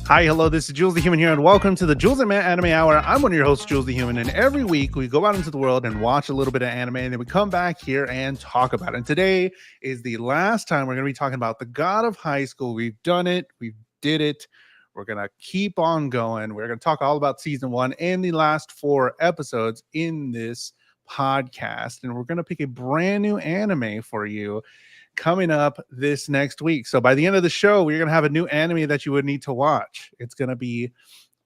Hi, hello, this is Jules the Human here, and welcome to the Jules and Matt Anime Hour. I'm one of your hosts, Jules the Human, and every week we go out into the world and watch a little bit of anime, and then we come back here and talk about it. And today is the last time we're going to be talking about the God of High School. We've done it, we did it. We're going to keep on going. We're going to talk all about season one and the last 4 episodes in this podcast, and we're going to pick a brand new anime for you coming up this next week. So by the end of the show, we're going to have a new anime that you would need to watch. It's going to be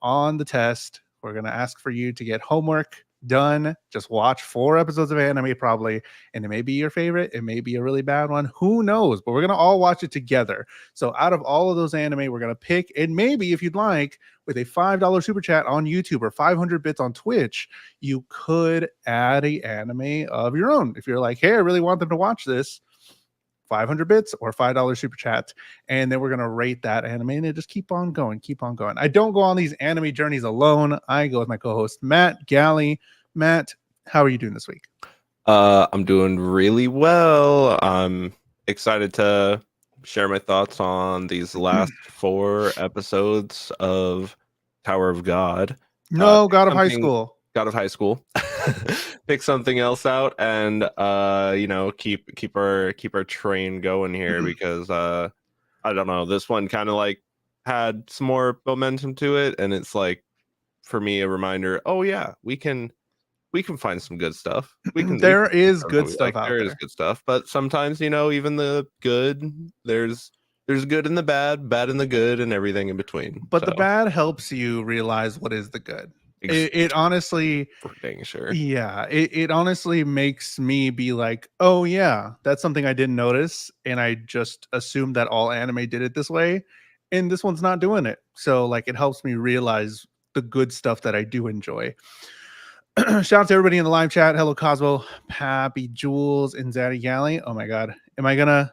on the test. We're going to ask for you to get homework done. Just watch 4 episodes of anime probably, and it may be your favorite. It may be a really bad one. Who knows? But we're going to all watch it together. So out of all of those anime, we're going to pick, and maybe if you'd like, with a $5 super chat on YouTube or 500 bits on Twitch, you could add a anime of your own. If you're like, hey, I really want them to watch this, 500 bits or $5 super chat, and then we're going to rate that anime and just keep on going. I don't go on these anime journeys alone. I go with my co-host Matt Galley. Matt, how are you doing this week? I'm doing really well. I'm excited to share my thoughts on these last 4 episodes of Tower of God. No, God of High School. God of High School. Pick something else out and keep our train going here because I don't know, this one kind of like had some more momentum to it, and it's like for me a reminder, oh yeah, we can find some good stuff. There is good stuff out there. There is good stuff, but sometimes, even the good, there's good in the bad, bad in the good, and everything in between. But the bad helps you realize what is the good. It honestly, for dang sure. Yeah, it honestly makes me be like, oh yeah, that's something I didn't notice, and I just assumed that all anime did it this way, and this one's not doing it. So like, it helps me realize the good stuff that I do enjoy. Shout out to everybody in the live chat. Hello, Cosmo, Pappy, Jules, and Zaddy Galley. Oh my god, am I gonna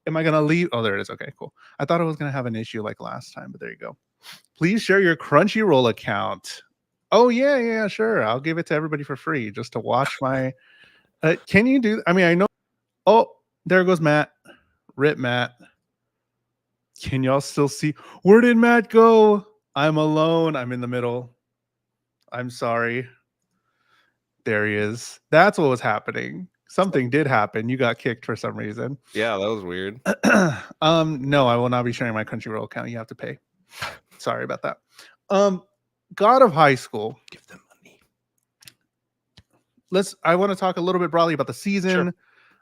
leave? Oh, there it is. Okay, cool. I thought I was gonna have an issue like last time, but there you go. Please share your Crunchyroll account. Oh yeah, sure. I'll give it to everybody for free just to watch my. Can you do? I mean, I know. Oh, there goes Matt. Rip Matt. Can y'all still see? Where did Matt go? I'm alone. I'm in the middle. I'm sorry. There he is. That's what was happening. Something did happen. You got kicked for some reason. Yeah, that was weird. No, I will not be sharing my Crunchyroll account. You have to pay. Sorry about that. God of High School. Give them money. I want to talk a little bit broadly about the season. Sure.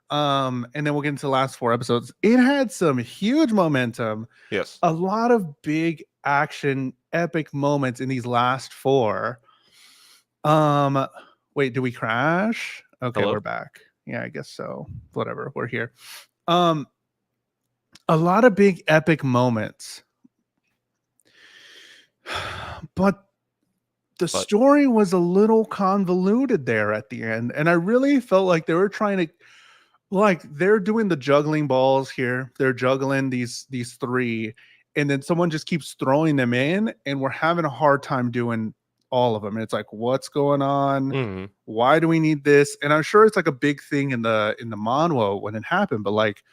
And then we'll get into the last 4 episodes. It had some huge momentum. Yes. A lot of big action, epic moments in these last 4. Wait, do we crash? Okay, Hello? We're back. Yeah, I guess so. Whatever, we're here. A lot of big epic moments. But the story was a little convoluted there at the end, and I really felt like they were trying to, like, they're doing the juggling balls here. They're juggling these 3, and then someone just keeps throwing them in, and we're having a hard time doing all of them. And it's like, what's going on? Mm-hmm. Why do we need this? And I'm sure it's like a big thing in the manhwa when it happened, but like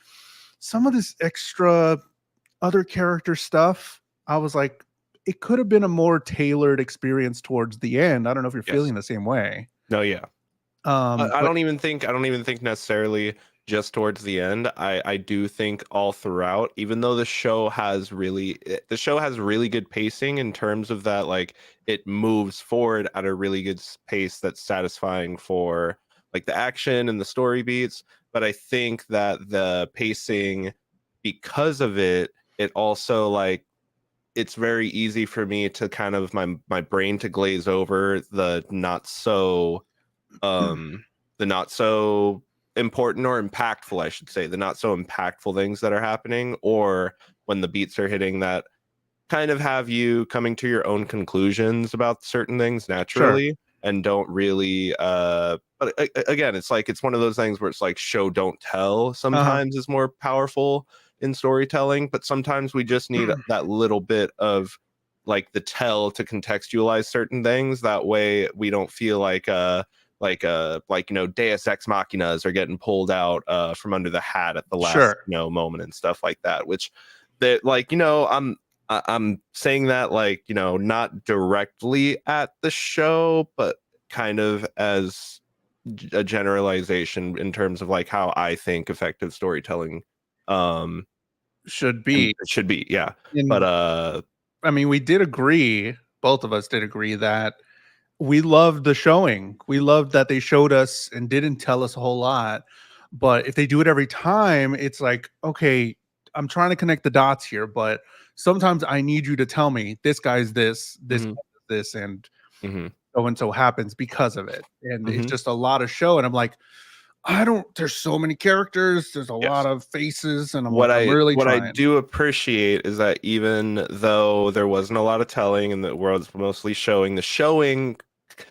some of this extra other character stuff, I was like, it could have been a more tailored experience towards the end. I don't know if you're feeling the same way. No, yeah. I don't even think necessarily just towards the end. I do think all throughout, even though the show has really good pacing in terms of that, like it moves forward at a really good pace that's satisfying for like the action and the story beats. But I think that the pacing, because of it, it also like, it's very easy for me to kind of my brain to glaze over the not so important or impactful, I should say, the not so impactful things that are happening, or when the beats are hitting that kind of have you coming to your own conclusions about certain things naturally. Sure. And don't really but again, it's like, it's one of those things where it's like show don't tell sometimes is more powerful in storytelling, but sometimes we just need that little bit of like the tell to contextualize certain things. That way we don't feel like Deus Ex Machinas are getting pulled out from under the hat at the last moment and stuff like that, which that, like, I'm saying that like, not directly at the show, but kind of as a generalization in terms of like how I think effective storytelling um Should be. should be. Yeah. But And I mean, we did agree, both of us did agree that we loved the showing. We loved that they showed us and didn't tell us a whole lot. But if they do it every time, it's like, okay, I'm trying to connect the dots here, but sometimes I need you to tell me this guy's this mhm, guy's this, and mhm, so and so happens because of it. And it's mhm. just a lot of show. And I'm like, I don't, there's so many characters, there's a lot Yes. of faces, and I'm What like, I'm I really what I trying. do appreciate is that even though there wasn't a lot of telling and the world's mostly showing, the showing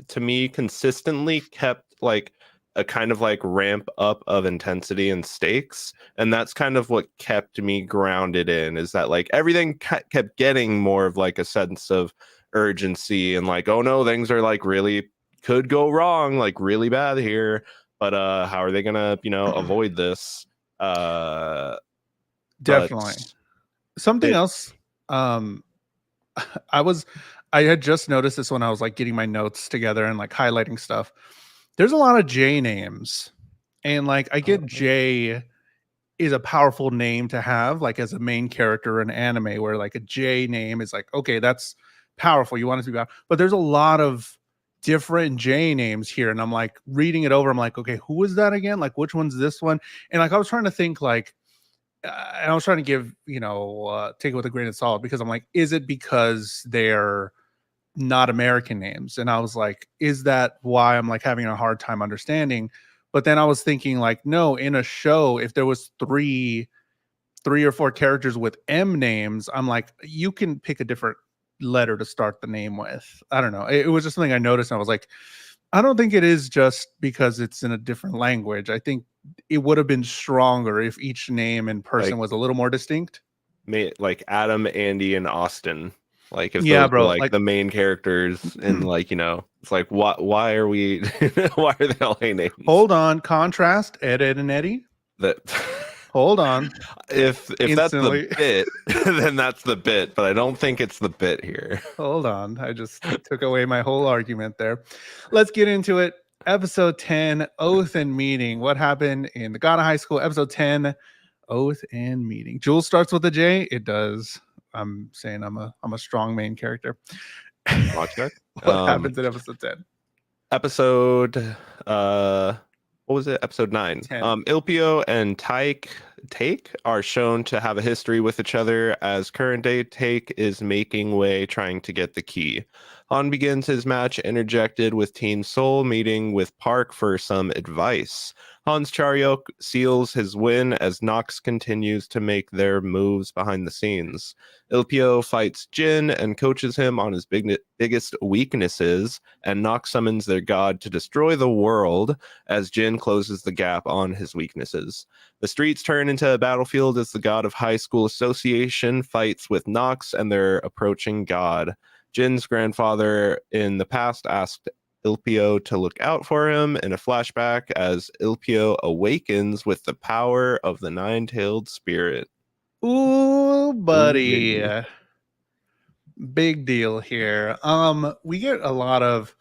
to me consistently kept like a kind of like ramp up of intensity and stakes, and that's kind of what kept me grounded in, is that like everything kept getting more of like a sense of urgency and like, oh no, things are like really could go wrong, like really bad here, but how are they gonna avoid this? uh but Definitely. Something it else. Um, I was I had just noticed this when I was like getting my notes together and like highlighting stuff. There's a lot of J names. And like I get J is a powerful name to have like as a main character in anime where like a J name is like, okay, that's powerful. You want it to be powerful. But there's a lot of different J names here. And I'm like reading it over. I'm like, okay, who is that again? Like which one's this one? And like I was trying to think like and I was trying to give, take it with a grain of salt because I'm like, is it because they're not American names? And I was like, is that why I'm like having a hard time understanding? But then I was thinking like, no, in a show, if there was three or four characters with M names, I'm like, you can pick a different letter to start the name with. I don't know. It was just something I noticed. And I was like, I don't think it is just because it's in a different language. I think it would have been stronger if each name and person like was a little more distinct. like Adam, Andy, and Austin, like if Yeah, those were bro. like Like, the main characters, and like it's like why are we why are they all A names hold on. Contrast, Ed, Ed, and Eddie. that Hold on. if that's the Instantly. bit then that's the bit, but I don't think it's the bit here. Hold on. I just took away my whole argument there. Let's get into it. Episode 10, Oath and Meeting. What happened in the Ghana High School? Episode 10, Oath and Meeting. Jules starts with a J. It does. I'm saying I'm a strong main character. Watch check. What happens in episode 10? Episode what was it? Episode 9. 10. Ilpio and Take are shown to have a history with each other, as current day Take is making way trying to get the key. Han begins his match interjected with Team Soul meeting with Park for some advice. Han's Charyok seals his win as Nox continues to make their moves behind the scenes. Ilpio fights Jin and coaches him on his biggest weaknesses, and Nox summons their god to destroy the world as Jin closes the gap on his weaknesses. The streets turn into a battlefield as the god of high school association fights with Nox and their approaching god. Jin's grandfather in the past asked Ilpio to look out for him in a flashback as Ilpio awakens with the power of the nine-tailed spirit. Ooh, buddy. Ooh, Big deal here. We get a lot of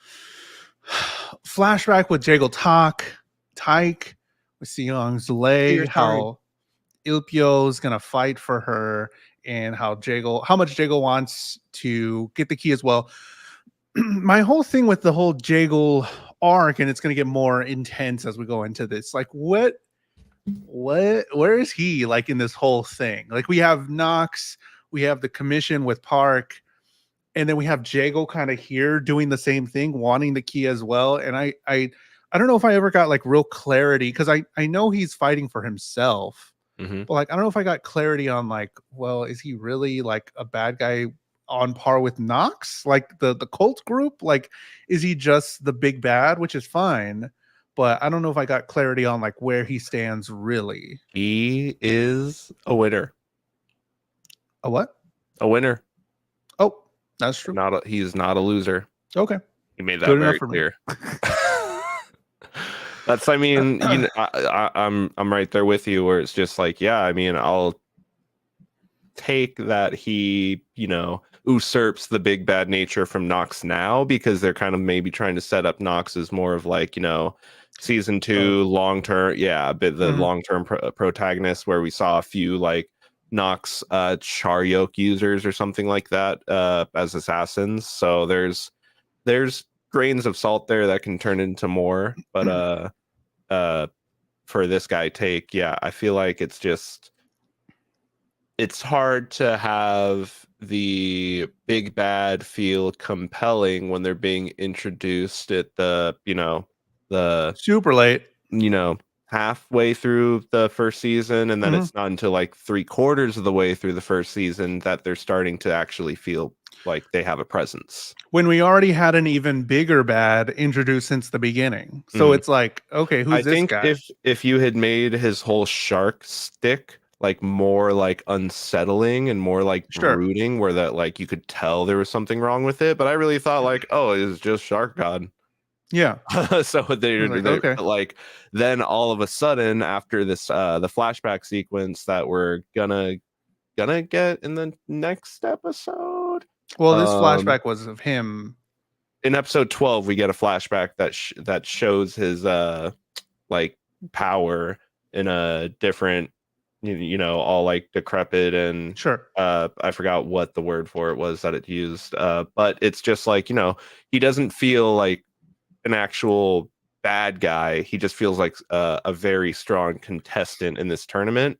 flashback with Jaggle Tyke. We see Young's leg, how Ilpio's gonna fight for her, and how much Jaggle wants to get the key as well. My whole thing with the whole Jaggle arc, and it's gonna get more intense as we go into this. Like, where is he like in this whole thing? Like, we have Nox, we have the commission with Park, and then we have Jago kind of here doing the same thing, wanting the key as well. And I don't know if I ever got like real clarity, because I know he's fighting for himself, mm-hmm. but like I don't know if I got clarity on like, well, is he really like a bad guy on par with Nox, like the cult group? Like, is he just the big bad, which is fine, but I don't know if I got clarity on like where he stands really. He is a winner. A what? A winner. Oh, that's true. He's not a loser. Okay. He made that Good very enough for me. clear. That's, I mean, I'm right there with you, where it's just like, yeah, I mean, take that he, usurps the big bad nature from Nox now, because they're kind of maybe trying to set up Nox as more of like, season 2 long term, a bit the long term protagonist, where we saw a few like Nox char yoke users or something like that as assassins. So there's grains of salt there that can turn into more, but for this guy take, I feel like it's hard to have the big bad feel compelling when they're being introduced at the super late, halfway through the first season, and then it's not until like 3/4 of the way through the first season that they're starting to actually feel like they have a presence, when we already had an even bigger bad introduced since the beginning. So it's like, okay, who's this guy? I think if you had made his whole shark stick like more like unsettling and more like brooding, where that like you could tell there was something wrong with it, but I really thought like, oh, it was just Shark God. Yeah. So they're okay. Like then all of a sudden after this the flashback sequence that we're gonna get in the next episode. Well, this flashback was of him. In episode 12, we get a flashback that shows his like power in a different, all like decrepit and I forgot what the word for it was that it used, but it's just like, he doesn't feel like an actual bad guy. He just feels like a very strong contestant in this tournament.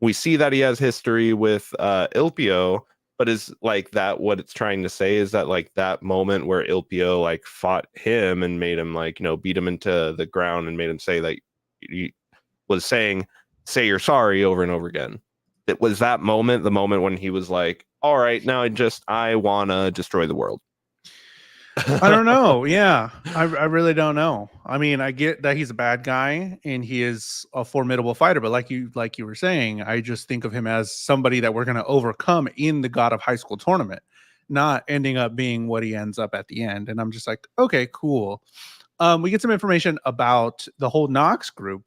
We see that he has history with Ilpio, but is like that what it's trying to say is that like that moment where Ilpio like fought him and made him like, beat him into the ground and made him say that he was saying, say you're sorry over and over again. It was that moment, the moment when he was like, all right, now I want to destroy the world. I don't know. Yeah, I really don't know. I mean, I get that he's a bad guy and he is a formidable fighter, but like you were saying, I just think of him as somebody that we're going to overcome in the God of High School tournament, not ending up being what he ends up at the end. And I'm just like, okay, cool. We get some information about the whole Nox group,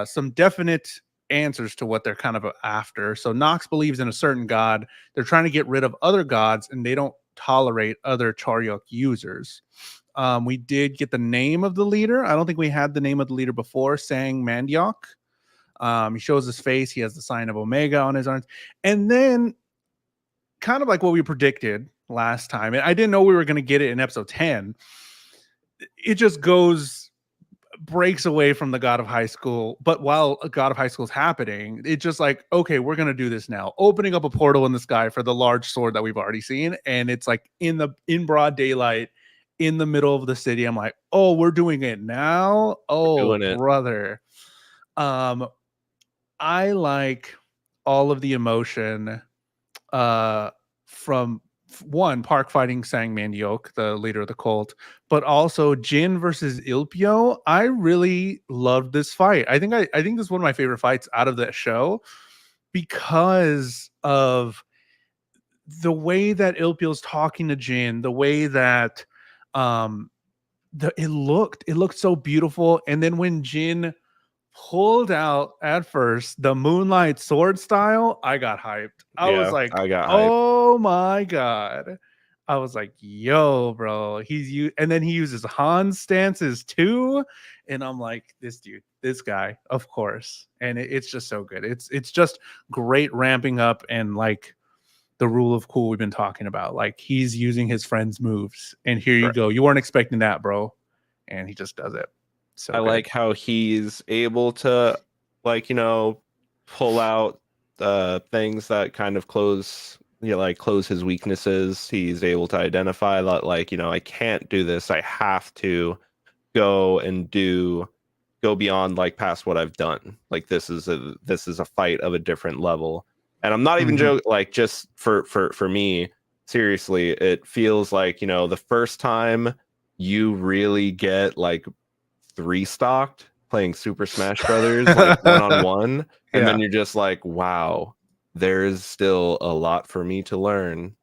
some definite answers to what they're kind of after. So Nox believes in a certain god. They're trying to get rid of other gods, and they don't tolerate other Charyuk users. We did get the name of the leader. I don't think we had the name of the leader before. Sang Mandyok. He shows his face. He has the sign of Omega on his arms. And then, kind of like what we predicted last time, and I didn't know we were going to get it in episode 10. It just breaks away from the God of High School, but while a God of High School is happening, it's just like, okay, we're gonna do this now, opening up a portal in the sky for the large sword that we've already seen, and it's like in broad daylight in the middle of the city. I'm like, oh, we're doing it now. Oh, brother. I like all of the emotion from one, Park fighting Sang Mandyok, the leader of the cult, but also Jin versus Ilpio. I really loved this fight. I think this is one of my favorite fights out of that show because of the way that Ilpio's talking to Jin, the way that it looked so beautiful. And then when Jin pulled out at first the Moonlight Sword style, I got hyped. I was like, oh my god. I was like, yo, bro, and then he uses Han's stances too. And I'm like, this guy, of course. And it's just so good. It's just great ramping up and like the rule of cool we've been talking about. Like he's using his friend's moves. And here you go. You weren't expecting that, bro. And he just does it. So I like how he's able to like, pull out things that kind of close his weaknesses. He's able to identify that like, I can't do this. I have to go beyond like past what I've done. Like this is a fight of a different level. And I'm not even joking, like just for me, seriously, it feels like, the first time you really get like 3-stocked playing Super Smash Brothers like one-on-one, and then you're just like, wow, there's still a lot for me to learn.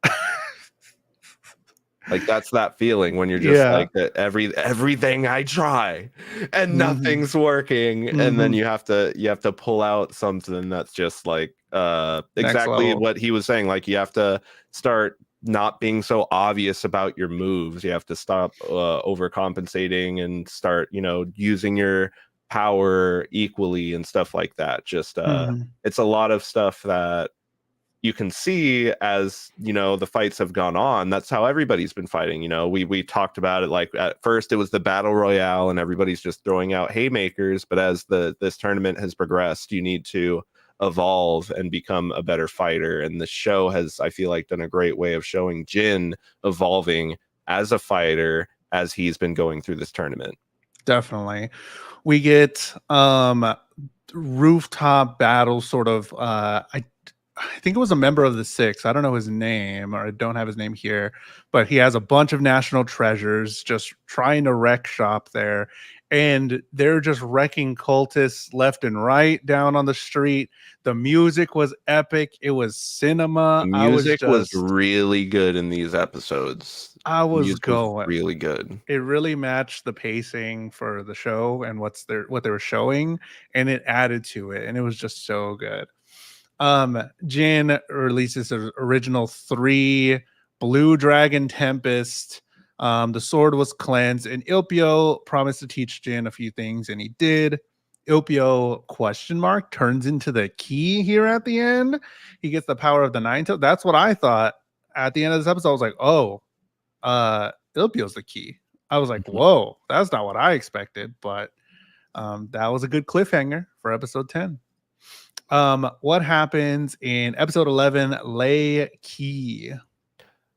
Like that's that feeling when you're just like that everything I try and nothing's working, and then you have to pull out something that's just like Next exactly level. what he was saying. Like, you have to start not being so obvious about your moves. You have to stop overcompensating and start, using your power equally and stuff like that. Just Mhm. it's a lot of stuff that you can see as the fights have gone on. That's how everybody's been fighting. We talked about it, like at first it was the battle royale and everybody's just throwing out haymakers, but as this tournament has progressed, you need to evolve and become a better fighter. And the show has, I feel like, done a great way of showing Jin evolving as a fighter as he's been going through this tournament. Definitely. We get rooftop battle sort of I think it was a member of the Six. I don't know his name, or I don't have his name here, but he has a bunch of national treasures just trying to wreck shop there. And they're just wrecking cultists left and right down on the street. The music was epic. It was The cinema. music was really good in these episodes. I The was music was going. really good. It really matched the pacing for the show and what they were showing, and it added to it, and it was just so good. Jin releases the original 3 Blue Dragon Tempest. The sword was cleansed, and Ilpio promised to teach Jin a few things, and he did. Ilpio turns into the key here at the end. He gets the power of the nine tail. That's what I thought at the end of this episode. I was like, oh, Ilpio's the key. I was like, whoa, that's not what I expected, but that was a good cliffhanger for episode 10. What happens in episode 11, Lay Key?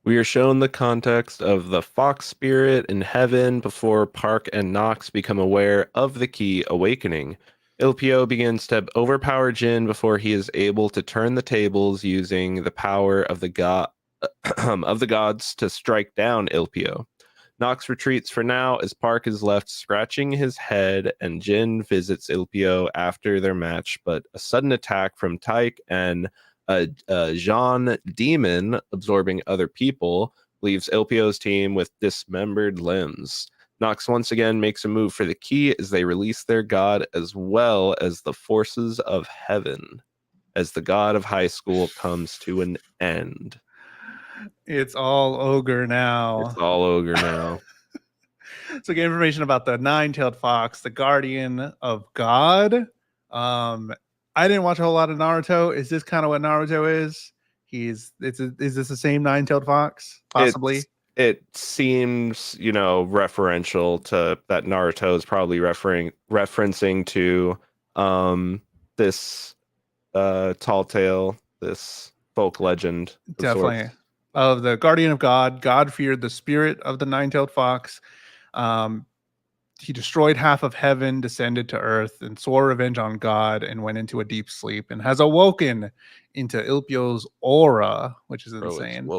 We are shown the context of the fox spirit in heaven before Park and Nox become aware of the key awakening. Ilpio begins to overpower Jin before he is able to turn the tables using the power of the gods to strike down Ilpio. Nox retreats for now as Park is left scratching his head, and Jin visits Ilpio after their match, but a sudden attack from Tyke and a Jean demon absorbing other people leaves Ilpio's team with dismembered limbs. Nox once again makes a move for the key as they release their god as well as the forces of heaven, as the god of high school comes to an end. It's all ogre now. It's all ogre now. So get information about the nine-tailed fox, the guardian of God. I didn't watch a whole lot of Naruto. Is this kind of what Naruto is? Is this the same nine-tailed fox? Possibly. It seems, referential to that. Naruto is probably referencing to this tall tale, this folk legend. Definitely. Of the guardian of God. God feared the spirit of the nine-tailed fox. He destroyed half of heaven, descended to earth, and swore revenge on God, and went into a deep sleep, and has awoken into Ilpio's aura, which is insane.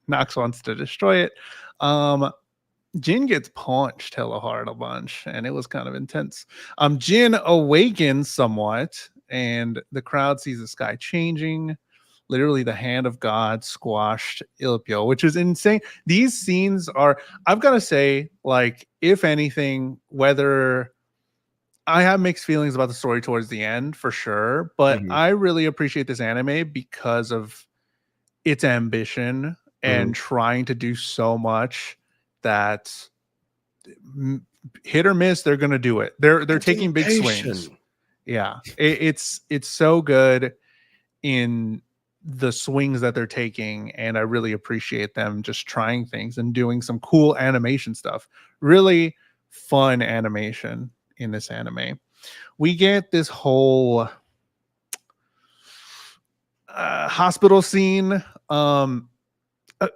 Nox wants to destroy it. Jin gets punched hella hard a bunch, and it was kind of intense. Jin awakens somewhat, and the crowd sees the sky changing. Literally, the hand of God squashed Ilpio, which is insane. These scenes are, I've got to say, like, if anything, whether I have mixed feelings about the story towards the end for sure, but I really appreciate this anime because of its ambition and trying to do so much that hit or miss, they're going to do it. They're taking big swings. Yeah, it's so good in the swings that they're taking, and I really appreciate them just trying things and doing some cool animation stuff. Really fun animation in this anime. We get this whole hospital scene.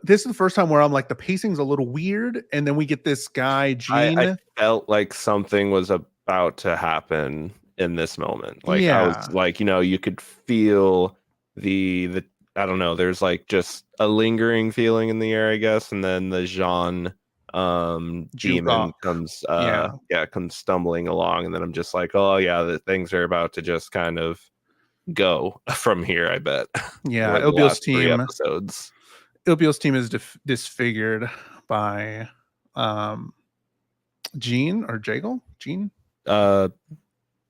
This is the first time where I'm like, the pacing's a little weird, and then we get this guy Gene. I felt like something was about to happen in this moment. Like, I was like, you could feel the I don't know, there's like just a lingering feeling in the air, I guess, and then the Jean demon comes comes stumbling along, and then I'm just like, oh yeah, the things are about to just kind of go from here, I bet. Yeah, Ilpio's team is disfigured by Gene or Jagle? Gene? Or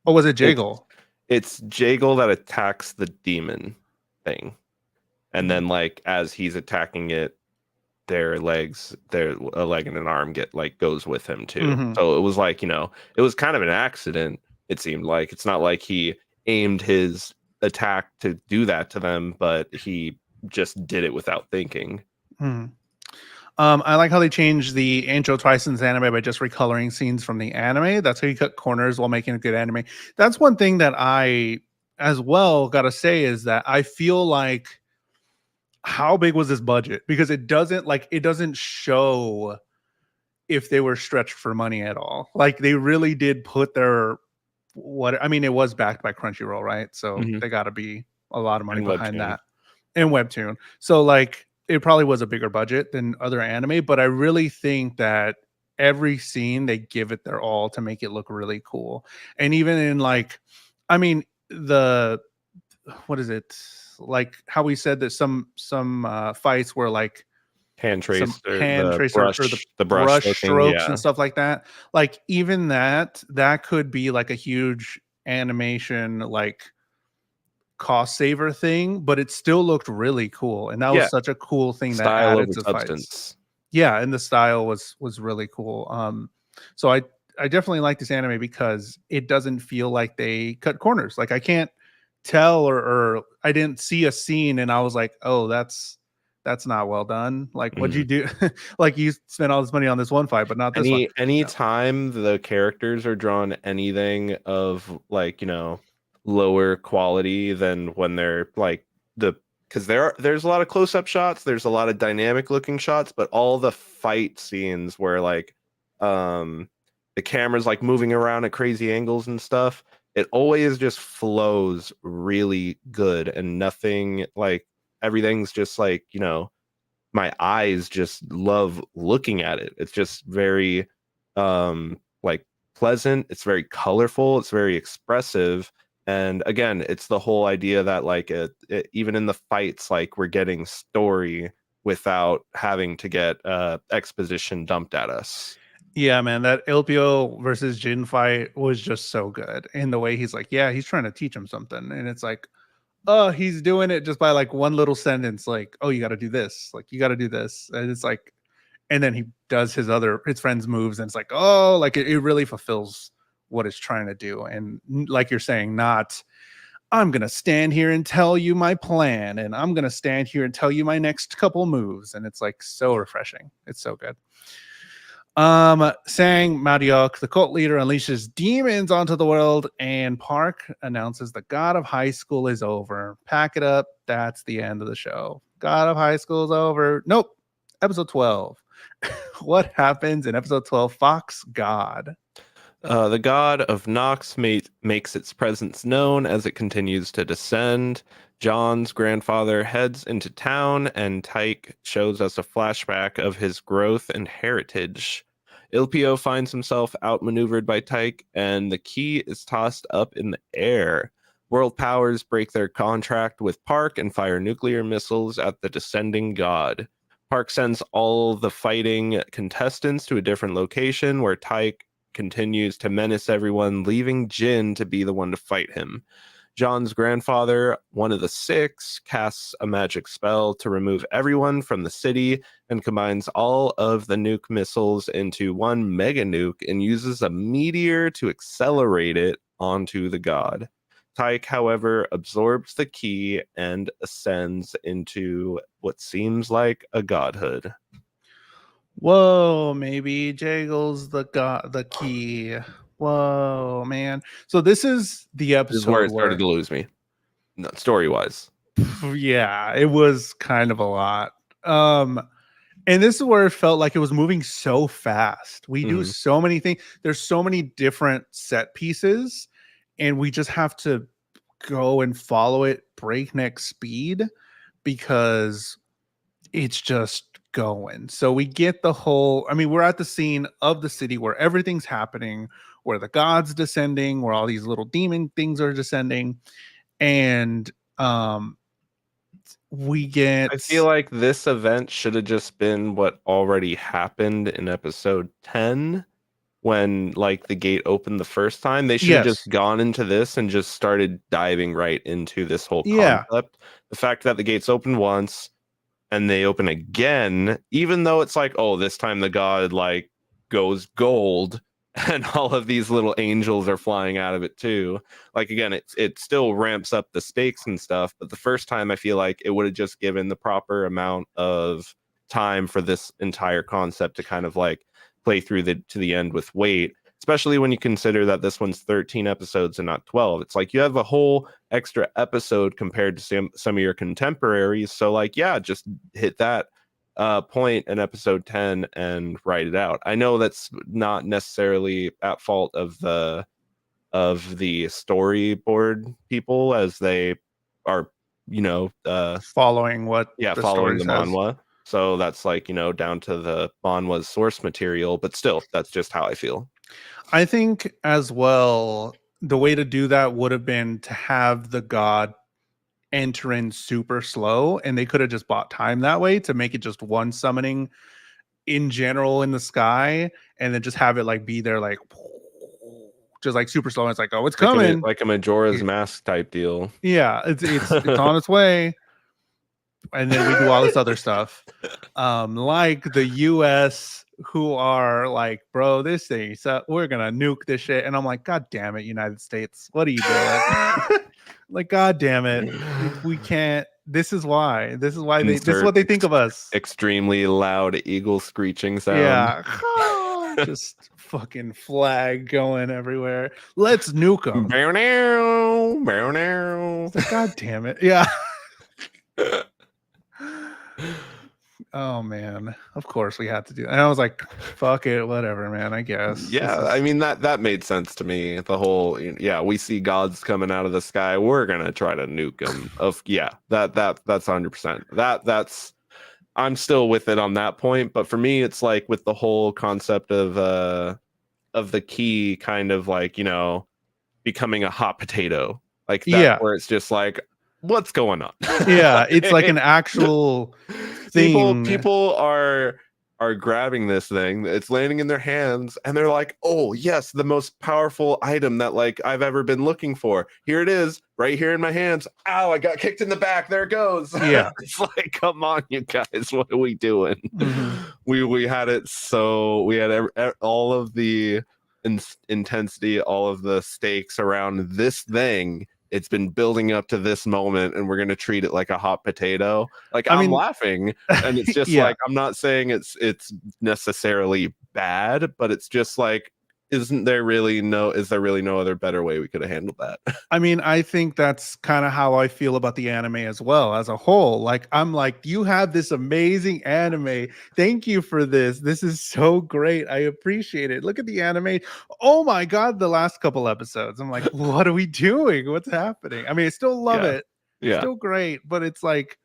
was it Jagle? it's Jagle that attacks the demon thing, and then like as he's attacking it, their legs, a leg and an arm goes with him too. Mm-hmm. So it was like, it was kind of an accident. It seemed like it's not like he aimed his attack to do that to them, but he just did it without thinking. Mm-hmm. I like how they changed the intro twice in anime by just recoloring scenes from the anime. That's how you cut corners while making a good anime. That's one thing that I, as well, gotta say is that I feel like, how big was this budget? Because it doesn't show if they were stretched for money at all. Like they really did put their it was backed by Crunchyroll, right? So Mhm. they got to be a lot of money And behind Webtoon. that. And Webtoon. So like it probably was a bigger budget than other anime, but I really think that every scene they give it their all to make it look really cool. And even in like, I mean, the what is it? Like how we said that some fights were like Hand some trace or hand the trace or the brush, the brush brush stroking. strokes Yeah. and stuff like that. Like even that could be like a huge animation like cost saver thing, but it still looked really cool. And that was Yeah. such a cool thing that Style added over to the fights. substance. Yeah, and the style was really cool. So I definitely like this anime because it doesn't feel like they cut corners. Like I can't tell or I didn't see a scene and I was like, oh, that's not well done. Like, what'd you Mhm. do? Like, you spent all this money on this one fight, but not this one. Any No. time the characters are drawn anything of like, lower quality than when they're like because there's a lot of close-up shots, there's a lot of dynamic looking shots, but all the fight scenes where like the camera's like moving around at crazy angles and stuff, it always just flows really good and nothing like everything's just like, my eyes just love looking at it. It's just very like pleasant, it's very colorful, it's very expressive. And again, it's the whole idea that like even in the fights, like we're getting story without having to get exposition dumped at us. Yeah, man, that LPO versus Jin fight was just so good. And the way he's like, yeah, he's trying to teach him something. And it's like, oh, he's doing it just by like one little sentence, like, oh, you got to do this, like, you got to do this. And it's like, and then he does his friend's moves, and it's like, oh, like it really fulfills what it's trying to do. And like you're saying, not, I'm gonna stand here and tell you my plan, and I'm gonna stand here and tell you my next couple moves. And it's like so refreshing. It's so good. Sang Mariok, the cult leader, unleashes demons onto the world, and Park announces the God of High School is over. Pack it up. That's the end of the show. God of High School is over. Nope. Episode 12. What happens in episode 12? Fox God. The god of Nox makes its presence known as it continues to descend. John's grandfather heads into town, and Tyke shows us a flashback of his growth and heritage. Ilpio finds himself outmaneuvered by Tyke, and the key is tossed up in the air. World powers break their contract with Park and fire nuclear missiles at the descending god. Park sends all the fighting contestants to a different location where Tyke continues to menace everyone, leaving Jin to be the one to fight him. John's grandfather, one of the six, casts a magic spell to remove everyone from the city and combines all of the nuke missiles into one mega nuke and uses a meteor to accelerate it onto the god. Tyke, however, absorbs the key and ascends into what seems like a godhood. Whoa, maybe Jaggle's the key. Whoa, man. So this is the This is where episode it started where, to lose me, story wise. yeah, it was kind of a lot. And this is where it felt like it was moving so fast. We do Mm-hmm. so many things. There's so many different set pieces, and we just have to go and follow it breakneck speed because it's just going. So we get the whole, I mean, we're at the scene of the city where everything's happening, where the gods descending, where all these little demon things are descending, and we I get, feel like this event should have just been what already happened in episode 10, when like the gate opened the first time. They should have Yes. just gone into this and just started diving right into this whole Yeah. concept. The fact that the gates open once and they open again, even though it's like, oh, this time the god like goes gold and all of these little angels are flying out of it too. Like again, it still ramps up the stakes and stuff, but the first time I feel like it would have just given the proper amount of time for this entire concept to kind of like play through to the end with weight, especially when you consider that this one's 13 episodes and not 12. It's like you have a whole extra episode compared to some of your contemporaries. So like, yeah, just hit that point in episode 10 and write it out. I know that's not necessarily at fault of the storyboard people, as they are, following what the following story the says. manhwa. So that's like, down to the manhwa's source material, but still, that's just how I feel. I think as well, the way to do that would have been to have the god enter in super slow, and they could have just bought time that way to make it just one summoning in general in the sky, and then just have it like be there like just like super slow. And it's like, oh, it's coming, like a Majora's Mask type deal. Yeah, it's on its way. And then we do all this other stuff, like the US, who are like, bro, this thing, so we're gonna nuke this shit. And I'm like, god damn it, United States, what are you doing? Like, god damn it, we can't. This is why this is what they think of us. Extremely loud eagle screeching sound. Yeah. Just fucking flag going everywhere. Let's nuke them. Like, god damn it. Yeah. Oh man, of course we had to do that. And I was like, fuck it, whatever, man, I guess. Yeah, I mean that made sense to me. The whole, we see gods coming out of the sky, we're gonna try to nuke them. That's 100%. That's I'm still with it on that point. But for me, it's like with the whole concept of the key kind of like, becoming a hot potato, like that, where it's just like, what's going on? Yeah, it's like an actual thing. People are grabbing this thing, it's landing in their hands, and they're like, oh yes, the most powerful item that like I've ever been looking for. Here it is, right here in my hands. Ow, I got kicked in the back. There it goes. Yeah. It's like, come on, you guys, what are we doing? Mm-hmm. We had it, so we had all of the intensity, all of the stakes around this thing. It's been building up to this moment, and we're going to treat it like a hot potato. Like, I'm laughing, and it's just like, I'm not saying it's necessarily bad, but it's just like, is there really no other better way we could have handled that? I mean, I think that's kind of how I feel about the anime as well, as a whole. Like, I'm like, you have this amazing anime. Thank you for this. This is so great. I appreciate it. Look at the anime. Oh my God, the last couple episodes. I'm like, what are we doing? What's happening? I mean, I still love it. Yeah. Still great. But it's like,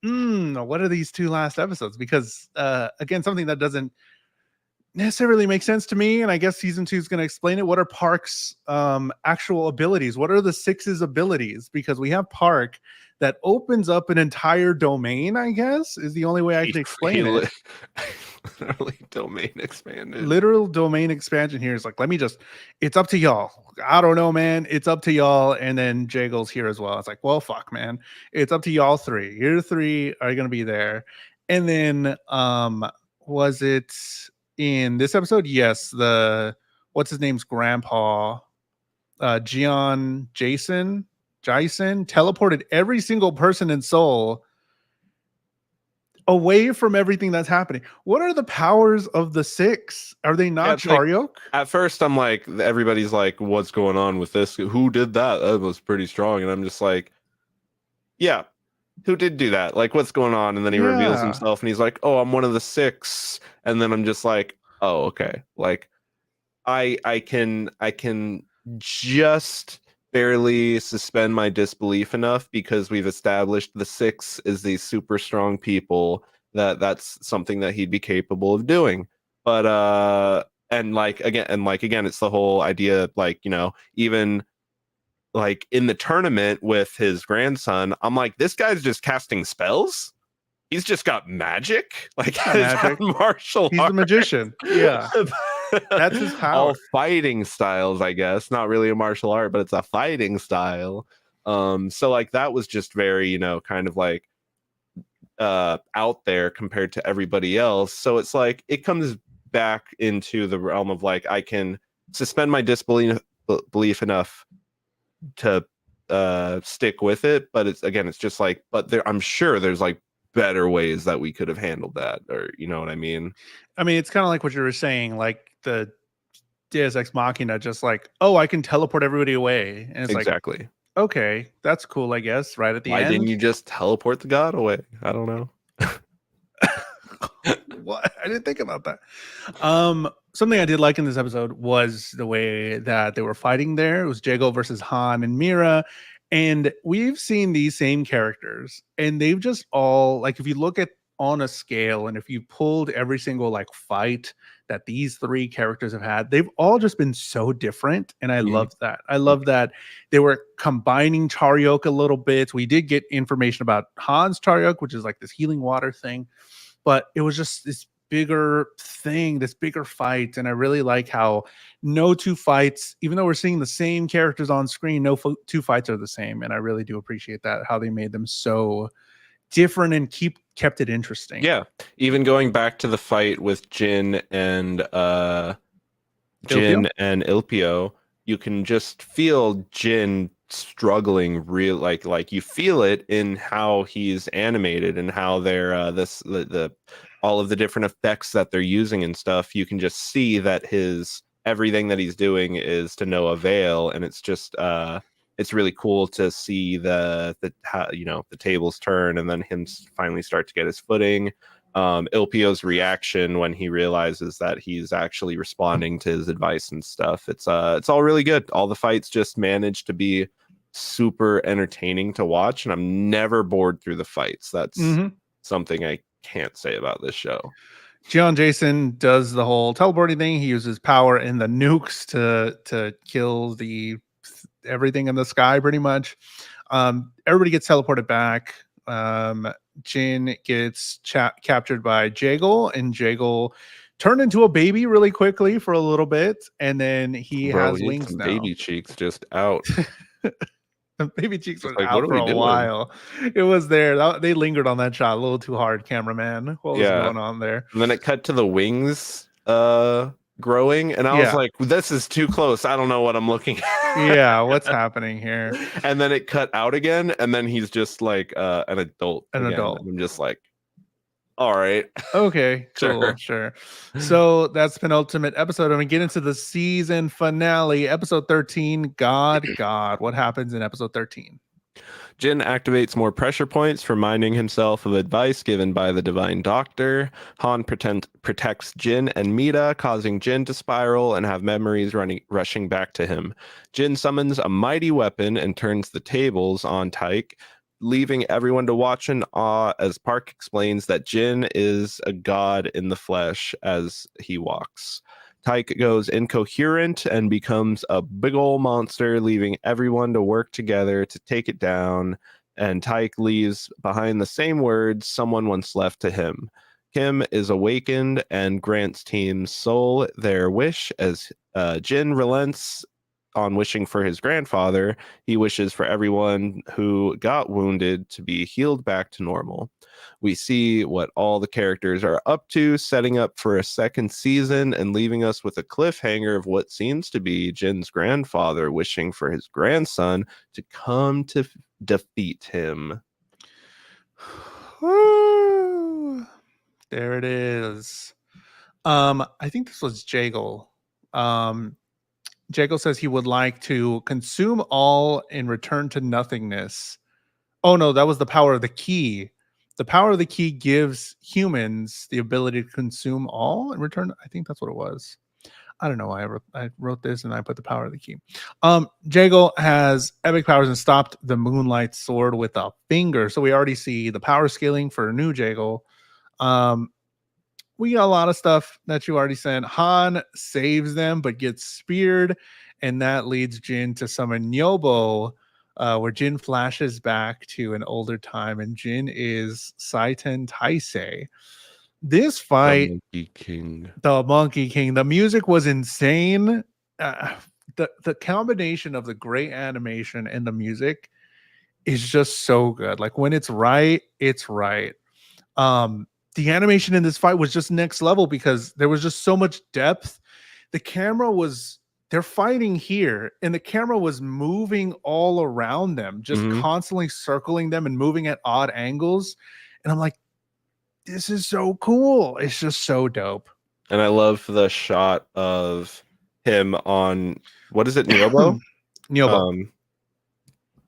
what are these two last episodes? Because again, something that doesn't necessarily makes sense to me, and I guess season 2 is going to explain it. What are Park's actual abilities? What are the Six's abilities? Because we have Park that opens up an entire domain, I guess, is the only way I can explain it. Literally domain expanded. Literal domain expansion here is like, it's up to y'all. I don't know, man. It's up to y'all. And then Jaggle's here as well. It's like, well, fuck, man. It's up to y'all three. Your three are going to be there. And then was it in this episode? Yes, what's his name's grandpa, Jason teleported every single person in Seoul away from everything that's happening. What are the powers of the Six? Are they not Charyok? Like, at first, I'm like, everybody's like, what's going on with this? Who did that? That was pretty strong. And I'm just like, yeah, who did do that? Like, what's going on? And then he reveals himself, and he's like, oh, I'm one of the Six. And then I'm just like, oh, okay. Like, I can just barely suspend my disbelief enough, because we've established the Six is these super strong people, that's something that he'd be capable of doing. But and again, it's the whole idea, like, even like in the tournament with his grandson, I'm like, this guy's just casting spells. He's just got magic, like magic. martial He's arts. a magician. Yeah. That's his All power. fighting styles, I guess. Not really a martial art, but it's a fighting style. So like that was just very, kind of like out there compared to everybody else. So it's like it comes back into the realm of like I can suspend my disbelief belief enough to stick with it, but it's just like, but I'm sure there's like better ways that we could have handled that, or you know what I mean. I mean, it's kind of like what you were saying, like the Deus Ex Machina, just like, oh, I can teleport everybody away, and it's like, Exactly. okay, that's cool, I guess. Right at the Why didn't end, you just teleport the god away? I don't know. what? I didn't think about that. Something I did like in this episode was the way that they were fighting there. It was Jago versus Han and Mira. And we've seen these same characters, and they've just all like, if you look at on a scale, and if you pulled every single like fight that these three characters have had, they've all just been so different. And I Mhm. love that. I love that they were combining Charyok a little bit. We did get information about Han's Charyok, which is like this healing water thing, but it was just this bigger thing, this bigger fight. And I really like how no two fights, even though we're seeing the same characters on screen, two fights are the same. And I really do appreciate that, how they made them so different and kept it interesting. Yeah, even going back to the fight with Jin and Ilpio, you can just feel Jin struggling real like you feel it in how he's animated and how they're the all of the different effects that they're using and stuff. You can just see that his everything that he's doing is to no avail, and it's just it's really cool to see the how, the tables turn and then him finally start to get his footing. Ilpio's reaction when he realizes that he's actually responding to his advice and stuff. It's all really good. All the fights just manage to be super entertaining to watch, and I'm never bored through the fights. That's something I can't say about this show. John Jason does the whole teleporting thing. He uses power in the nukes to kill the everything in the sky, pretty much. Everybody gets teleported back. Jin gets captured by Jagle, and Jagle turned into a baby really quickly for a little bit, and then he Bro, has he had wings some now. baby cheeks just out. Baby cheeks Just were like, what out are for we a doing? while. It was there. They lingered on that shot a little too hard, cameraman. What was Yeah. going on there? And then it cut to the wings growing, and I was like, this is too close. I don't know what I'm looking at. Yeah, what's happening here? And then it cut out again, and then he's just like an adult again. Adult. And I'm just like, all right. Okay, cool, sure. So that's penultimate episode, and we get into the season finale, episode 13. God, what happens in episode 13? Jin activates more pressure points, reminding himself of advice given by the Divine Doctor. Han protects Jin and Mita, causing Jin to spiral and have memories rushing back to him. Jin summons a mighty weapon and turns the tables on Tyke, leaving everyone to watch in awe as Park explains that Jin is a god in the flesh as he walks. Tyke goes incoherent and becomes a big ol' monster, leaving everyone to work together to take it down. And Tyke leaves behind the same words someone once left to him. Kim is awakened and grants Team Soul their wish as Jin relents on wishing for his grandfather. He wishes for everyone who got wounded to be healed back to normal. We see what all the characters are up to, setting up for a second season and leaving us with a cliffhanger of what seems to be Jin's grandfather wishing for his grandson to come to defeat him. There it is. I think this was Jagle. Jagle says he would like to consume all and return to nothingness. Oh no, that was the power of the key. The power of the key gives humans the ability to consume all and return. I think that's what it was. I don't know why I wrote this and I put the power of the key. Jago has epic powers and stopped the Moonlight Sword with a finger. So we already see the power scaling for new Jago. We got a lot of stuff that you already said. Han saves them but gets speared, and that leads Jin to summon Nyobo, where Jin flashes back to an older time, and Jin is Saiten Taisei. This The fight, Monkey King. the Monkey King, the music was insane. Uh, the combination of the great animation and the music is just so good. Like when it's right, it's right. Um, the animation in this fight was just next level because there was just so much depth. The camera was they're fighting here, and the camera was moving all around them, just Hmm. constantly circling them and moving at odd angles. And I'm like, this is so cool. It's just so dope. And I love the shot of him on, what is it, Niobo? Nyobo. Um,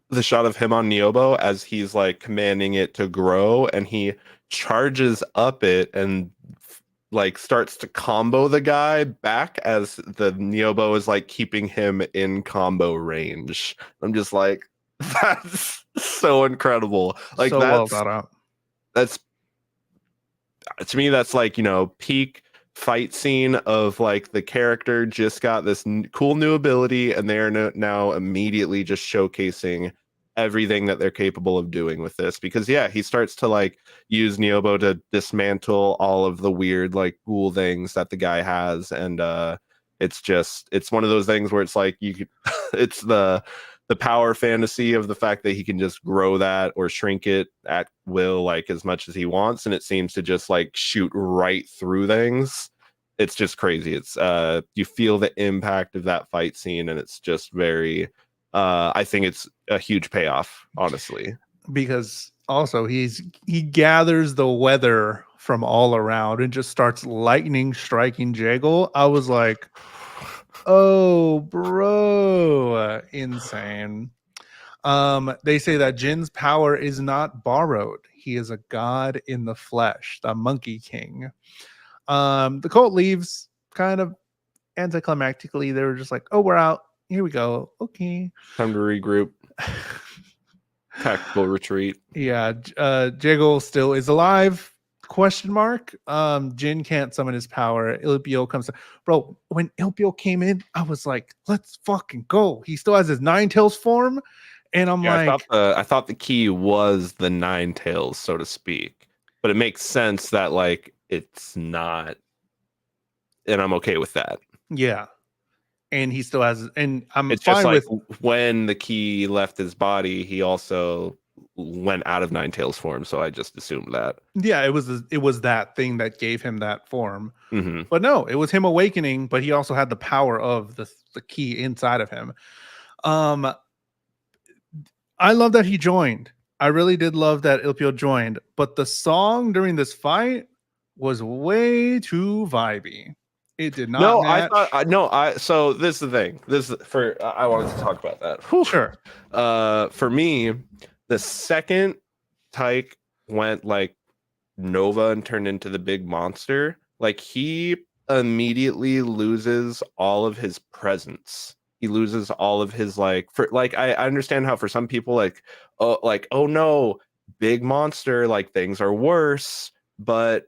the shot of him on Niobo as he's like commanding it to grow, and he charges up it and like starts to combo the guy back as the Niobo is like keeping him in combo range. I'm just like, that's so incredible. Like So well thought out. that's to me, that's like, peak fight scene of like the character just got this cool new ability, and they're now immediately just showcasing everything that they're capable of doing with this. Because yeah, he starts to like use Niobo to dismantle all of the weird like cool things that the guy has, and it's one of those things where it's like you could it's the power fantasy of the fact that he can just grow that or shrink it at will, like as much as he wants, and it seems to just like shoot right through things. It's just crazy. It's you feel the impact of that fight scene, and it's just very I think it's a huge payoff, honestly. Because also he gathers the weather from all around and just starts lightning striking Jaggle. I was like, oh, bro, insane. They say that Jin's power is not borrowed. He is a god in the flesh, the Monkey King. The cult leaves kind of anticlimactically. They were just like, oh, we're out. Here we go. Okay. Time to regroup. Tactical retreat. Yeah, Jiggle still is alive. Question mark. Jin can't summon his power. Ilpio comes to, bro. When Ilpio came in, I was like, let's fucking go. He still has his nine tails form, and I'm Yeah, like, I thought the key was the nine tails, so to speak. But it makes sense that like it's not, and I'm okay with that. yeah. And he still has, and I'm It's just fine like with. when the key left his body, he also went out of Nine Tails form. So I just assumed that. Yeah, it was that thing that gave him that form. Mm-hmm. But no, it was him awakening. But he also had the power of the key inside of him. Um, I love that he joined. I really did love that Ilpio joined, but the song during this fight was way too vibey. It did not No, I thought match. no, I so this is the thing. This is for I wanted to talk about that. Whew. Sure. For me, the second Tyke went like Nova and turned into the big monster, like he immediately loses all of his presence. He loses all of his like for like I understand how for some people like oh no, big monster, like things are worse, but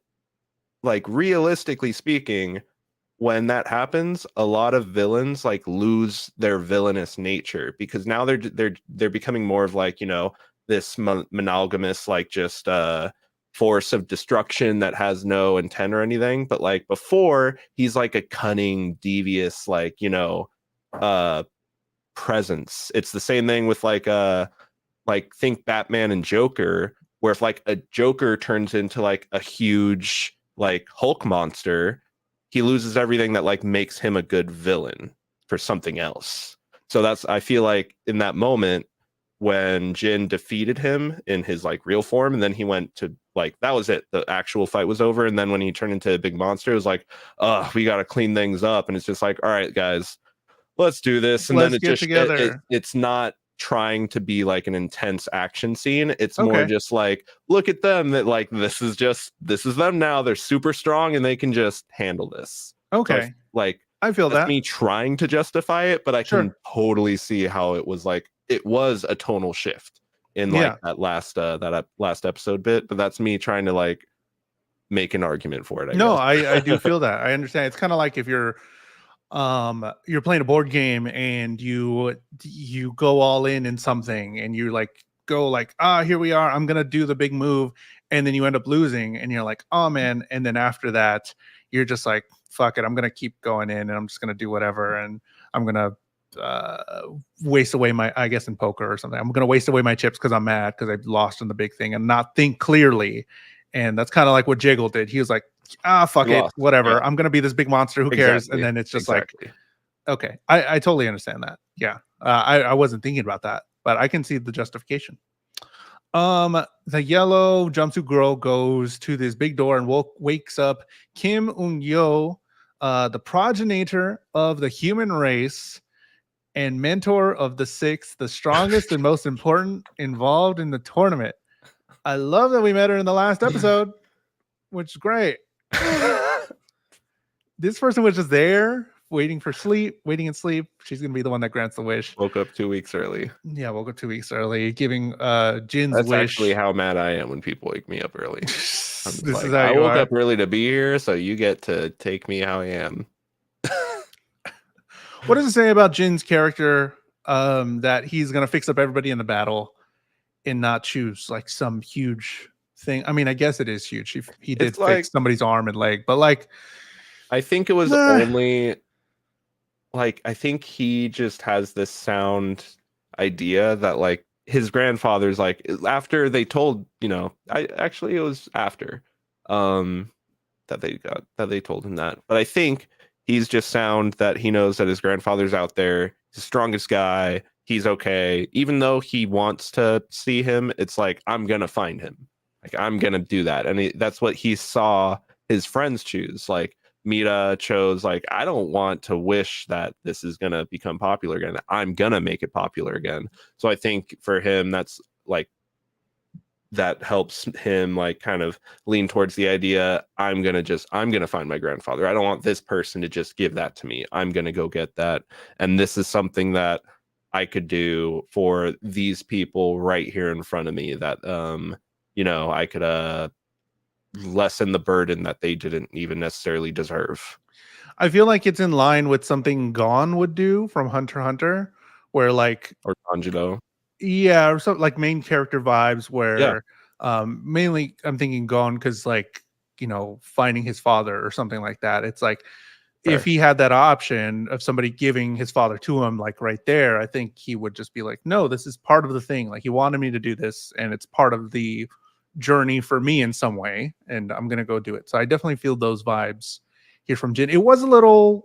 like realistically speaking, when that happens, a lot of villains like lose their villainous nature because now they're becoming more of like, this monogamous like just force of destruction that has no intent or anything. But like before, he's like a cunning, devious, like, uh presence. It's the same thing with like think Batman and Joker, where if like a Joker turns into like a huge like Hulk monster, he loses everything that like makes him a good villain for something else. So that's I feel like in that moment when Jin defeated him in his like real form, and then he went to like that was it. The actual fight was over, and then when he turned into a big monster, it was like, we got to clean things up, and it's just like, all right, guys, let's do this. And then Let's it get just together. it's not trying to be like an intense action scene. It's more Okay. just like, look at them, that like this is them now. They're super strong and they can just handle this. So Okay. like I feel that's that. me trying to justify it, but I can Sure. totally see how it was a tonal shift in like Yeah. that last episode bit. But that's me trying to like make an argument for it, I No, guess. I do feel that. I understand. It's kind of like if you're playing a board game and you go all in something and you like go like, here we are, I'm gonna do the big move, and then you end up losing, and you're like, oh man, and then after that, you're just like, fuck it, I'm gonna keep going in, and I'm just gonna do whatever, and I'm gonna waste away my, I guess in poker or something, I'm gonna waste away my chips because I'm mad because I've lost in the big thing and not think clearly. And that's kind of like what Jiggle did. He was like, fuck it, whatever. Yeah. I'm gonna be this big monster. Who cares? And then it's just like, okay, I totally understand that. Yeah, I wasn't thinking about that, but I can see the justification. The yellow jumpsuit girl goes to this big door and wakes up Kim Un-yo, the progenitor of the human race and mentor of the six, the strongest and most important involved in the tournament. I love that we met her in the last episode, which is great. This person was just there waiting in sleep. She's gonna be the one that grants the wish. Woke up 2 weeks early. Yeah, woke up 2 weeks early, giving Jin's That's wish. Actually how mad I am when people wake me up early. I woke up early to be here, so you get to take me how I am. What does it say about Jin's character? That he's gonna fix up everybody in the battle and not choose like some huge thing. I mean, I guess it is huge. He did fix somebody's arm and leg, but like, I think it was only like, I think he just has this sound idea that like his grandfather's like, after they told, it was after that they told him that, but I think he's just sound that he knows that his grandfather's out there. He's the strongest guy. He's okay. Even though he wants to see him, it's like, I'm going to find him. Like, I'm going to do that. And that's what he saw his friends choose. Like, Mita chose, like, I don't want to wish that this is going to become popular again. I'm going to make it popular again. So I think for him, that's like, that helps him like kind of lean towards the idea, I'm going to find my grandfather. I don't want this person to just give that to me. I'm going to go get that. And this is something that I could do for these people right here in front of me that, I could lessen the burden that they didn't even necessarily deserve. I feel like it's in line with something Gon would do from Hunter x Hunter, where like, or Tanjiro. Yeah, or something like main character vibes where mainly I'm thinking Gon because like, finding his father or something like that. It's like, if he had that option of somebody giving his father to him, like right there, I think he would just be like, no, this is part of the thing. Like, he wanted me to do this and it's part of the journey for me in some way. And I'm going to go do it. So I definitely feel those vibes here from Jin. It was a little,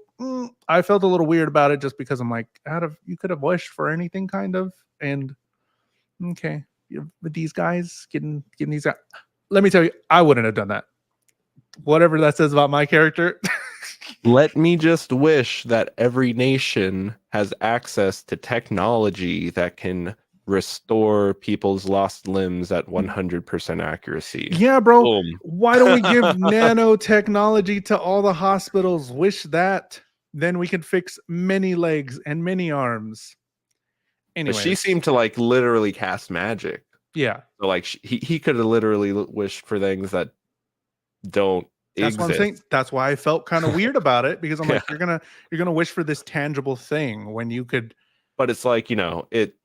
I felt a little weird about it just because I'm like, you could have wished for anything kind of. And okay, with these guys getting these guys, let me tell you, I wouldn't have done that. Whatever that says about my character. Let me just wish that every nation has access to technology that can restore people's lost limbs at 100% accuracy. Yeah, bro. Boom. Why don't we give nanotechnology to all the hospitals? Wish that. Then we could fix many legs and many arms. Anyways. But she seemed to like literally cast magic. Yeah. So like he could have literally wished for things that don't exist. What I'm saying. That's why I felt kind of weird about it, because I'm like, you're gonna wish for this tangible thing when you could. But it's like, it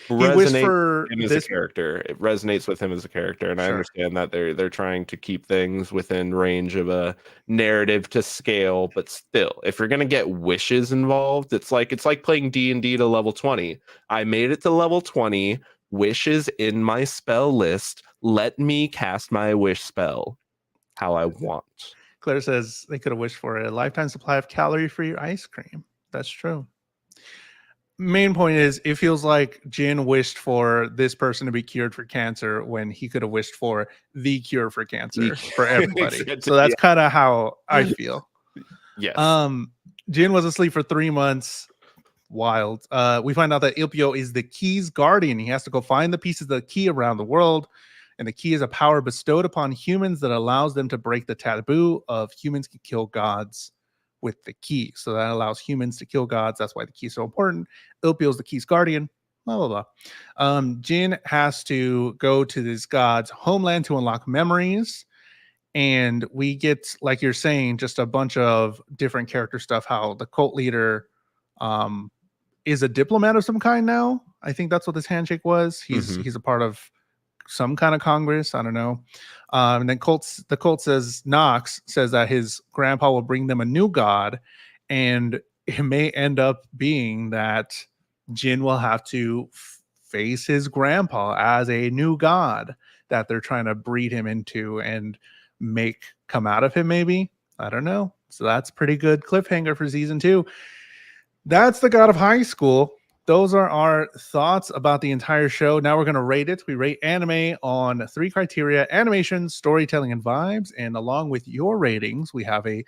resonates him as a character. It resonates with him as a character, and I understand that they're trying to keep things within range of a narrative to scale. But still, if you're gonna get wishes involved, it's like playing D&D to level 20. I made it to level 20. Wishes in my spell list. Let me cast my wish spell how I want. Claire says they could have wished for a lifetime supply of calorie-free ice cream. That's true. Main point is, it feels like Jin wished for this person to be cured for cancer when he could have wished for the cure for cancer for everybody. So that's kind of how I feel. Yes. Jin was asleep for 3 months. Wild. We find out that Ilpio is the key's guardian. He has to go find the pieces of the key around the world. And the key is a power bestowed upon humans that allows them to break the taboo of humans can kill gods with the key. So that allows humans to kill gods. That's why the key is so important. Ilpio is the key's guardian. Blah, blah, blah. Jin has to go to this god's homeland to unlock memories. And we get, like you're saying, just a bunch of different character stuff. How the cult leader is a diplomat of some kind now. I think that's what this handshake was. He's a part of some kind of Congress. I don't know. And then the cult says Knox says that his grandpa will bring them a new god, and it may end up being that Jin will have to face his grandpa as a new god that they're trying to breed him into and make come out of him. Maybe, I don't know. So that's pretty good cliffhanger for season 2. That's the God of High School. Those are our thoughts about the entire show. Now we're going to rate it. We rate anime on 3 criteria: animation, storytelling, and vibes. And along with your ratings, we have a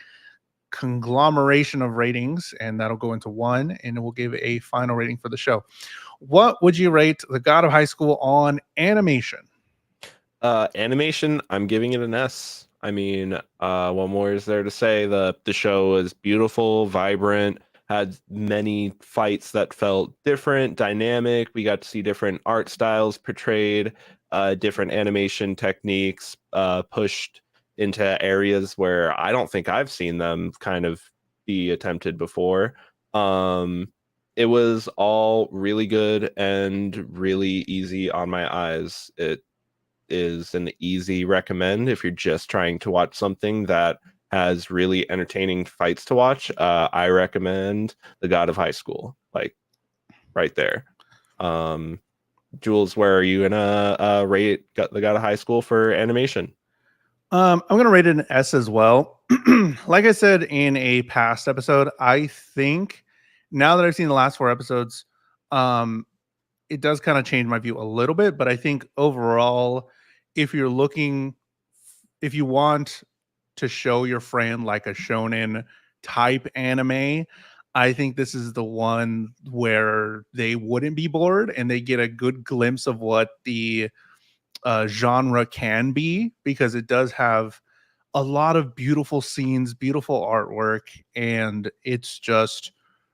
conglomeration of ratings, and that'll go into one, and we'll give a final rating for the show. What would you rate the God of High School on animation? Animation, I'm giving it an S. I mean, what more is there to say? The show is beautiful, vibrant, had many fights that felt different, dynamic. We got to see different art styles portrayed, different animation techniques pushed into areas where I don't think I've seen them kind of be attempted before. It was all really good and really easy on my eyes. It is an easy recommend if you're just trying to watch something that has really entertaining fights to watch. I recommend The God of High School, like right there. Jules, where are you gonna rate The God of High School for animation? I'm gonna rate it an S as well. Like I said in a past episode, I think now that I've seen the last 4 episodes, it does kind of change my view a little bit. But I think overall, if you're looking, if you want to show your friend like a shonen type anime, I think this is the one where they wouldn't be bored and they get a good glimpse of what the genre can be, because it does have a lot of beautiful scenes, beautiful artwork, and it's just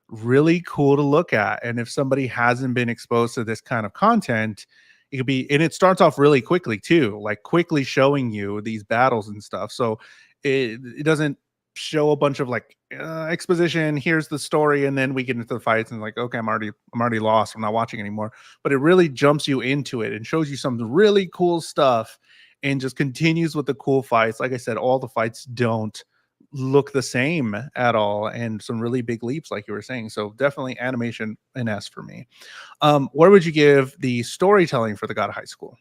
really cool to look at. And if somebody hasn't been exposed to this kind of content, it could be, and it starts off really quickly too, like quickly showing you these battles and stuff. So it doesn't show a bunch of like exposition. Here's the story, and then we get into the fights, and like, okay, I'm already lost. I'm not watching anymore. But it really jumps you into it and shows you some really cool stuff, and just continues with the cool fights. Like I said, all the fights don't look the same at all, and some really big leaps, like you were saying. So definitely animation an S for me. Where would you give the storytelling for the God of High School?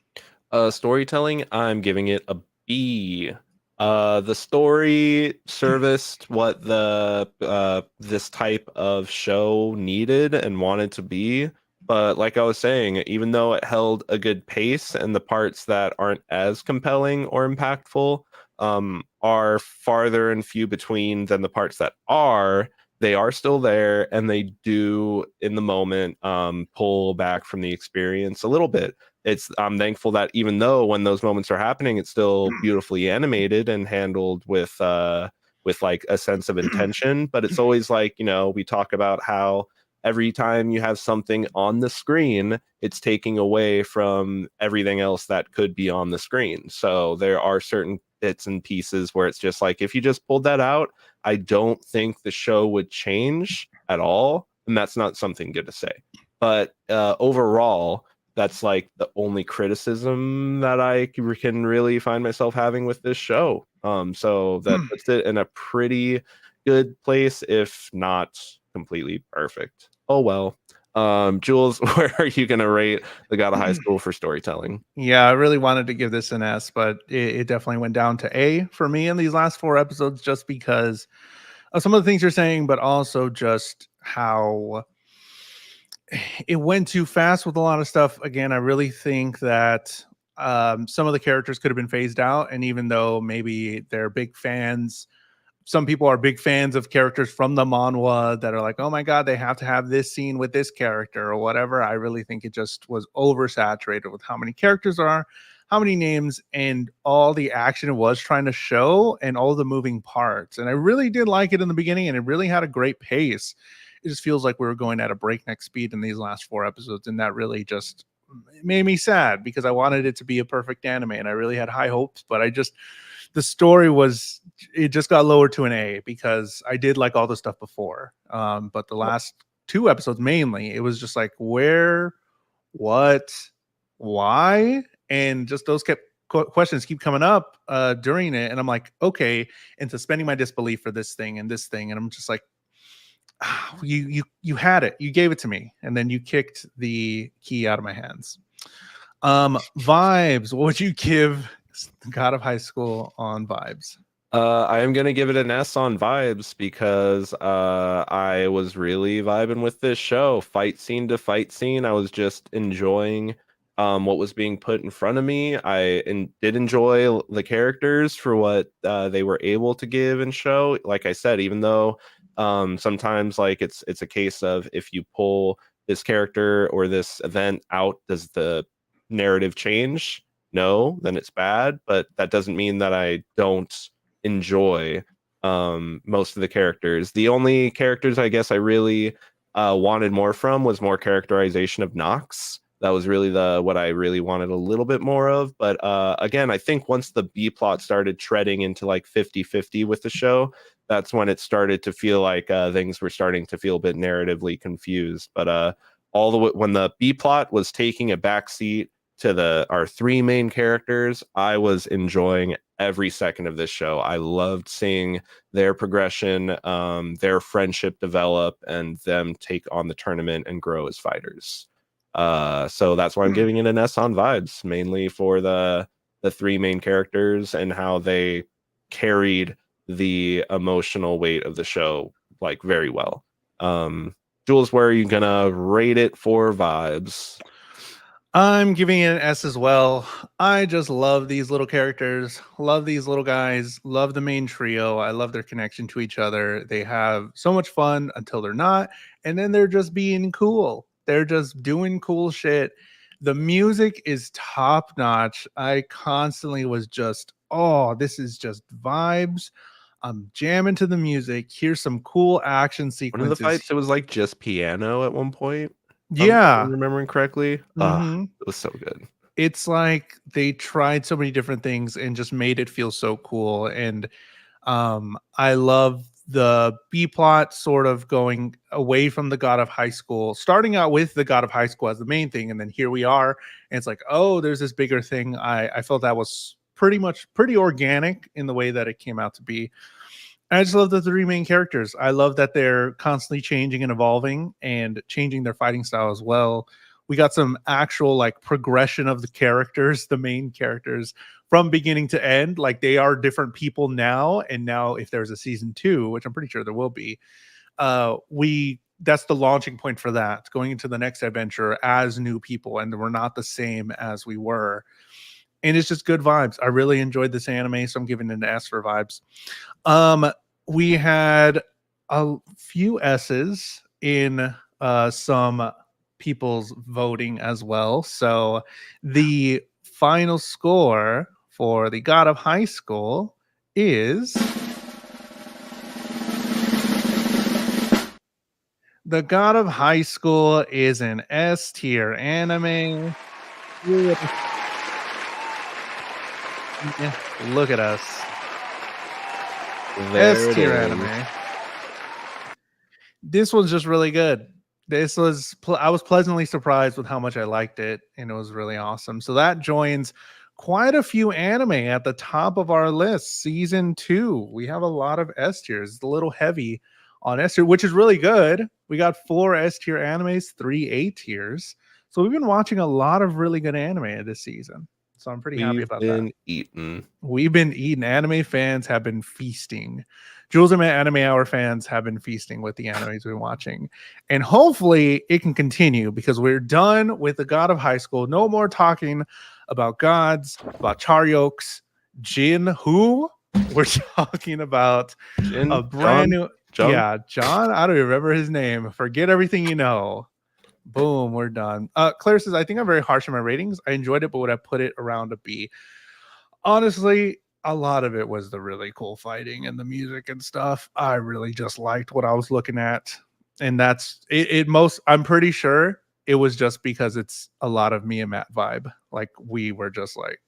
Storytelling, I'm giving it a B. The story serviced what the this type of show needed and wanted to be. But like I was saying, even though it held a good pace and the parts that aren't as compelling or impactful are farther and few between than the parts that are, they are still there, and they do in the moment pull back from the experience a little bit. I'm thankful that even though when those moments are happening, it's still beautifully animated and handled with like a sense of intention. But it's always like, we talk about how every time you have something on the screen, it's taking away from everything else that could be on the screen. So there are certain bits and pieces where it's just like, if you just pulled that out, I don't think the show would change at all. And that's not something good to say. But overall, that's like the only criticism that I can really find myself having with this show. So that puts it in a pretty good place, if not completely perfect. Oh well. Jules, where are you gonna rate The God of High School for storytelling? Yeah, I really wanted to give this an S, but it definitely went down to A for me in these last 4 episodes, just because of some of the things you're saying, but also just how it went too fast with a lot of stuff. Again, I really think that some of the characters could have been phased out. And even though maybe they're big fans, some people are big fans of characters from the manhwa that are like, oh my God, they have to have this scene with this character or whatever. I really think it just was oversaturated with how many characters there are, how many names, and all the action it was trying to show, and all the moving parts. And I really did like it in the beginning, and it really had a great pace. It just feels like we were going at a breakneck speed in these last 4 episodes, and that really just made me sad, because I wanted it to be a perfect anime and I really had high hopes. But the story was, it just got lowered to an A, because I did like all the stuff before. But the last 2 episodes mainly, it was just like, what, why, and just those questions keep coming up during it, and I'm like, okay, and suspending my disbelief for this thing and this thing, and I'm just like, you had it, you gave it to me, and then you kicked the key out of my hands. Vibes, what would you give God of High School on vibes? I am gonna give it an S on vibes because I was really vibing with this show, fight scene to fight scene. I was just enjoying what was being put in front of me. Did enjoy the characters for what they were able to give and show. Like I said, even though sometimes like it's a case of if you pull this character or this event out, does the narrative change? No, then it's bad. But that doesn't mean that I don't enjoy most of the characters. The only characters I guess I really wanted more from was more characterization of Nox. That was really what I really wanted a little bit more of. But again, I think once the B plot started treading into like 50-50 with the show, that's when it started to feel like things were starting to feel a bit narratively confused. But all the way when the B plot was taking a backseat to our three main characters, I was enjoying every second of this show. I loved seeing their progression, their friendship develop, and them take on the tournament and grow as fighters. So that's why I'm giving it an S on vibes, mainly for the three main characters and how they carried the emotional weight of the show like very well. Jules, where are you gonna rate it for vibes? I'm giving it an S as well. I just love these little characters, love these little guys, love the main trio. I love their connection to each other. They have so much fun until they're not, and then they're just being cool. They're just doing cool shit. The music is top notch. I constantly was just, oh, this is just vibes. I'm jamming to the music. Here's some cool action One of the sequences. fights, it was like just piano at one point. If Yeah. I'm remembering correctly. Mm-hmm. It was so good. It's like they tried so many different things and just made it feel so cool. And I love the B plot sort of going away from the God of High School, starting out with the God of High School as the main thing, and then here we are, and it's like, oh, there's this bigger thing. I felt that was pretty organic in the way that it came out to be. I just love the three main characters. I love that they're constantly changing and evolving and changing their fighting style as well. We got some actual like progression of the characters, the main characters from beginning to end. Like they are different people now. And now if there's a season 2, which I'm pretty sure there will be, we that's the launching point for that, going into the next adventure as new people, and we're not the same as we were. And it's just good vibes. I really enjoyed this anime, so I'm giving it an S for vibes. We had a few S's in some people's voting as well. So the final score for the God of High School is the God of High School is an S tier anime. Yeah, look at us. S tier anime. This one's just really good. This was I was pleasantly surprised with how much I liked it, and it was really awesome. So that joins quite a few anime at the top of our list. Season 2, we have a lot of S tiers. It's a little heavy on S tier, which is really good. We got 4 S tier animes, 3 A tiers. So we've been watching a lot of really good anime this season. So I'm pretty happy about that. We've been eating. Anime fans have been feasting. Jules and Anime Hour fans have been feasting with the animes we've been watching. And hopefully it can continue because we're done with the God of High School. No more talking about gods, about Charyoks, Jin, who? We're talking about Jin, a brand new... John? Yeah, John. I don't even remember his name. Forget everything you know. Boom, we're done. Claire says, I think I'm very harsh on my ratings. I enjoyed it, but would I put it around a B? Honestly, a lot of it was the really cool fighting and the music and stuff. I really just liked what I was looking at. And that's it most, I'm pretty sure it was just because it's a lot of me and Matt vibe. Like we were just like,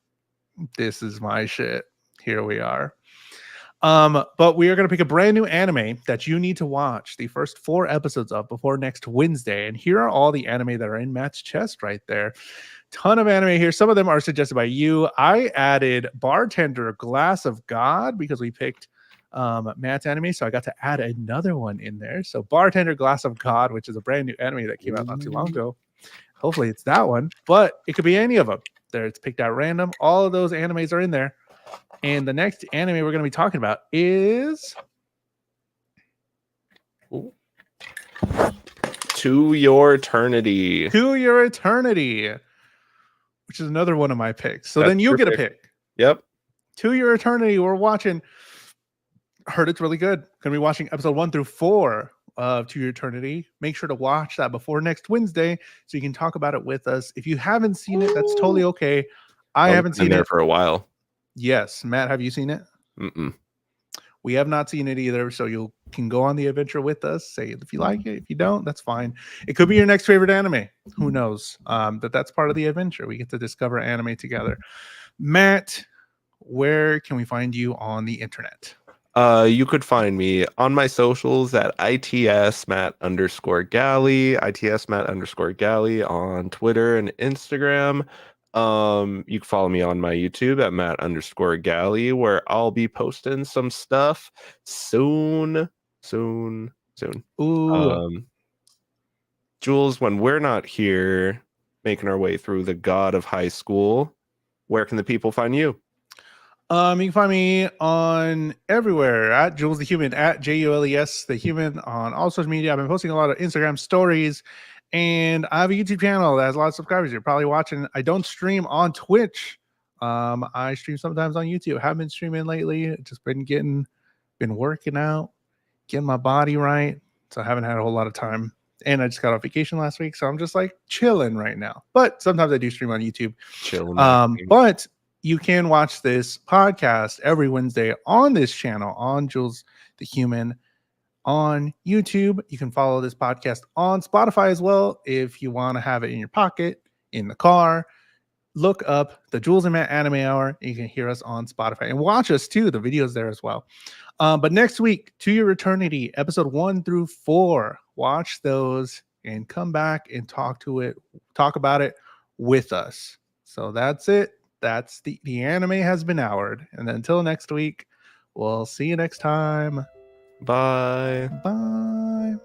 this is my shit. Here we are. But we are going to pick a brand new anime that you need to watch the first 4 episodes of before next Wednesday. And here are all the anime that are in Matt's chest right there. Ton of anime here. Some of them are suggested by you. I added Bartender Glass of God because we picked Matt's anime, so I got to add another one in there. So Bartender Glass of God, which is a brand new anime that came out not too long ago. Hopefully it's that one, but it could be any of them. There, it's picked out random. All of those animes are in there. And the next anime we're going to be talking about is To Your Eternity. To Your Eternity, which is another one of my picks. So That's then you your get a pick. pick. Yep. To Your Eternity, we're watching. Heard it's really good. Going to be watching episode 1 through 4 of To Your Eternity. Make sure to watch that before next Wednesday so you can talk about it with us. If you haven't seen it, that's totally okay. I haven't seen there it for a while. Yes. Matt, have you seen it? Mm-mm. We have not seen it either, so you can go on the adventure with us. Say if you like it. If you don't, that's fine. It could be your next favorite anime. Who knows? That's part of the adventure. We get to discover anime together. Matt, where can we find you on the internet? You could find me on my socials at ITS Matt _Galley, ITS Matt _Galley on Twitter and Instagram. You can follow me on my YouTube at Matt _Galley, where I'll be posting some stuff soon. Ooh. Jules, when we're not here making our way through the god of high school, where can the people find you? You can find me on everywhere at JulesTheHuman, at JulesTheHuman on all social media. I've been posting a lot of Instagram stories, and I have a YouTube channel that has a lot of subscribers. You're probably watching. I don't stream on Twitch. I stream sometimes on YouTube. Haven't been streaming lately. Just been working out, getting my body right. So I haven't had a whole lot of time. And I just got off vacation last week, so I'm just like chilling right now. But sometimes I do stream on YouTube. But you can watch this podcast every Wednesday on this channel, on Jules the Human, on YouTube. You can follow this podcast on Spotify as well if you want to have it in your pocket, in the car. Look up the Jules and Matt Anime Hour. You can hear us on Spotify and watch us too. The video's there as well. But next week, To Your Eternity, episode 1 through 4. Watch those and come back and talk about it with us. So that's it. That's the anime has been houred. And until next week, we'll see you next time. Bye. Bye.